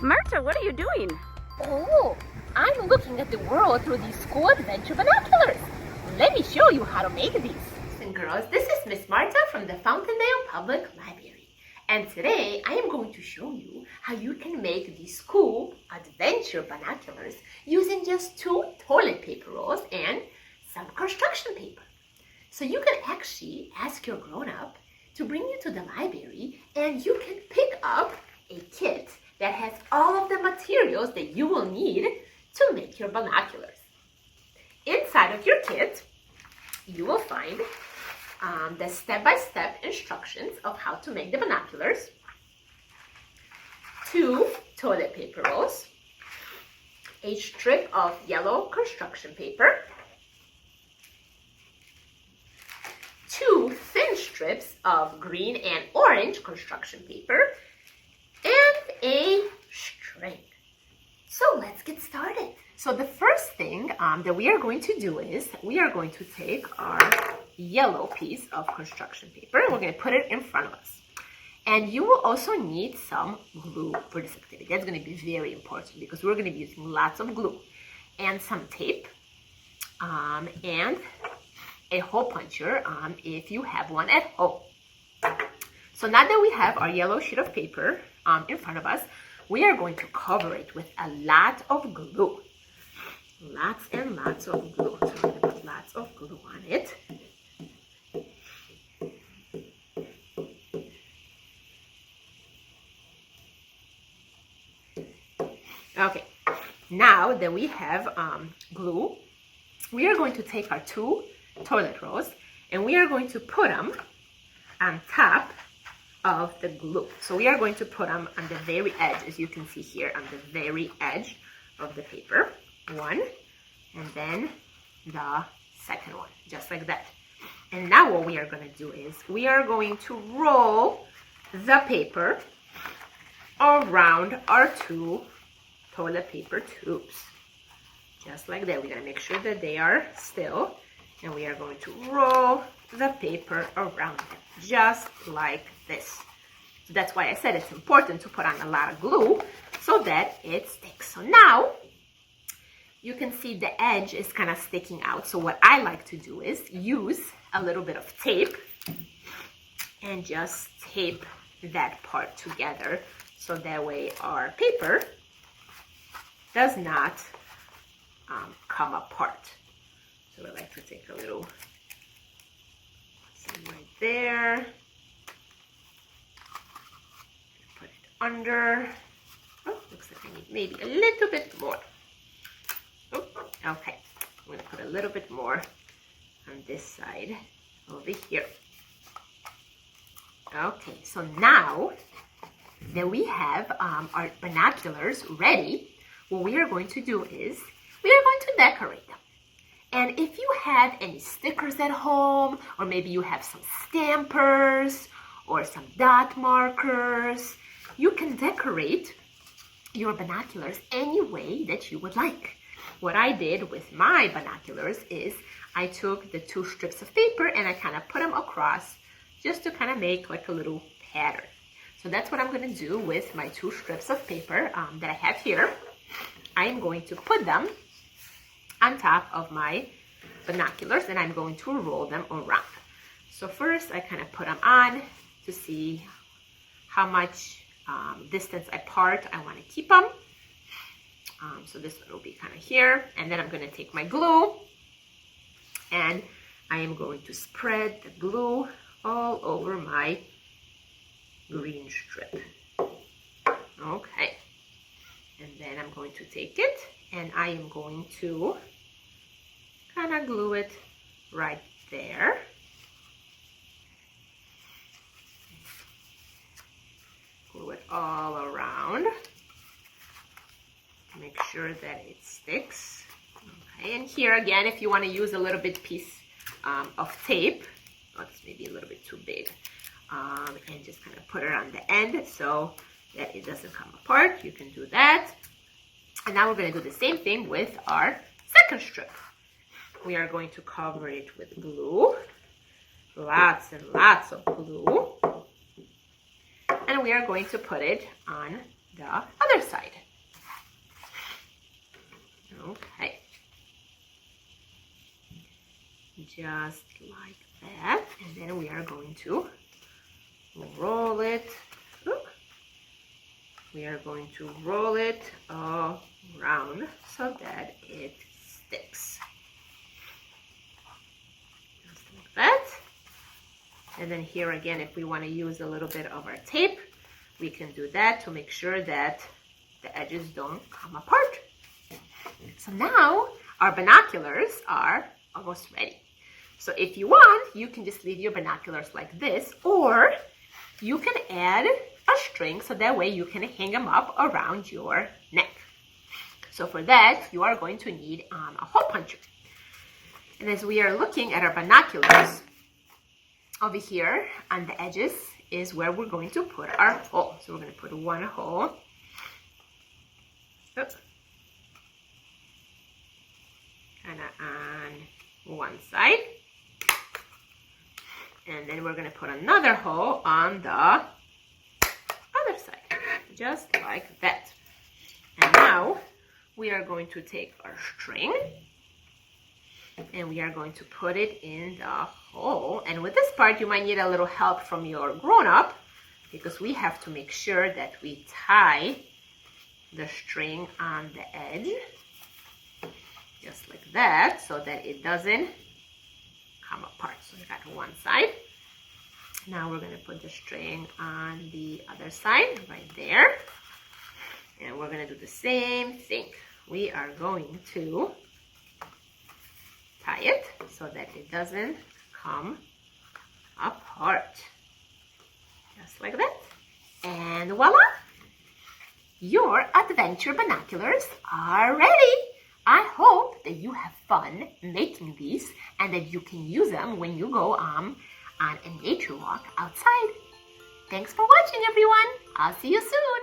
Marta, what are you doing? Oh, I'm looking at the world through these school adventure binoculars. Let me show you how to make these. Boys and girls, this is Miss Marta from the Fountaindale Public Library. And today I am going to show you how you can make these cool adventure binoculars using just 2 toilet paper rolls and some construction paper. So you can actually ask your grown-up to bring you to the library and you can pick up a kit that has all of the materials that you will need to make your binoculars. Inside of your kit, you will find the step-by-step instructions of how to make the binoculars, 2 toilet paper rolls, a strip of yellow construction paper, 2 thin strips of green and orange construction paper, and a string. So let's get started. So the first thing that we are going to do is we are going to take our yellow piece of construction paper and we're going to put it in front of us. And you will also need some glue for this activity. That's going to be very important because we're going to be using lots of glue and some tape and a hole puncher if you have one at home. So now that we have our yellow sheet of paper in front of us, we are going to cover it with a lot of glue. Lots and lots of glue. So I'm going to put lots of glue on it. Okay, now that we have glue, we are going to take our 2 toilet rolls and we are going to put them on top of the glue. So we are going to put them on the very edge, as you can see here, on the very edge of the paper. 1, and then the second one, just like that. And now what we are going to do is we are going to roll the paper around our 2 toilet paper tubes. Just like that. We're going to make sure that they are still. And we are going to roll the paper around them, just like this. So that's why I said it's important to put on a lot of glue so that it sticks. So now you can see the edge is kind of sticking out. So what I like to do is use a little bit of tape and just tape that part together so that way our paper does not come apart. So I like to take a little, some right there, put it under. Oh, looks like I need maybe a little bit more. Oh, okay, I'm going to put a little bit more on this side over here. Okay, so now that we have our binoculars ready, what we are going to do is we are going to decorate them. And if you have any stickers at home, or maybe you have some stampers or some dot markers, you can decorate your binoculars any way that you would like. What I did with my binoculars is I took the 2 strips of paper and I kind of put them across just to kind of make like a little pattern. So that's what I'm going to do with my 2 strips of paper that I have here. I am going to put them on top of my binoculars and I'm going to roll them around. So first I kind of put them on to see how much distance apart I want to keep them. So this one will be kind of here, and then I'm going to take my glue and I am going to spread the glue all over my green strip. Okay, and then I'm going to take it and I am going to kind of glue it right there. Glue it all around. Make sure that it sticks. Okay, and here again, if you want to use a little bit piece of tape, oh, it's maybe a little bit too big, and just kind of put it on the end so that it doesn't come apart, you can do that. And now we're going to do the same thing with our second strip. We are going to cover it with glue, lots and lots of glue, and we are going to put it on the other side. Okay. Just like that. And then we are going to roll it. We are going to roll it around so that it sticks. Just like that. And then here again, if we want to use a little bit of our tape, we can do that to make sure that the edges don't come apart. So now our binoculars are almost ready. So if you want, you can just leave your binoculars like this, or you can add a string so that way you can hang them up around your neck. So for that, you are going to need a hole puncher. And as we are looking at our binoculars, over here on the edges is where we're going to put our hole. So we're going to put one hole. Kind of on one side. And then we're going to put another hole on the other side, just like that. And now we are going to take our string and we are going to put it in the hole. And with this part, you might need a little help from your grown-up because we have to make sure that we tie the string on the edge, just like that, so that it doesn't come apart. So we got one side. Now we're going to put the string on the other side right there. And we're going to do the same thing. We are going to tie it so that it doesn't come apart. Just like that. And voila! Your adventure binoculars are ready. I hope that you have fun making these and that you can use them when you go on a nature walk outside. Thanks for watching, everyone. I'll see you soon.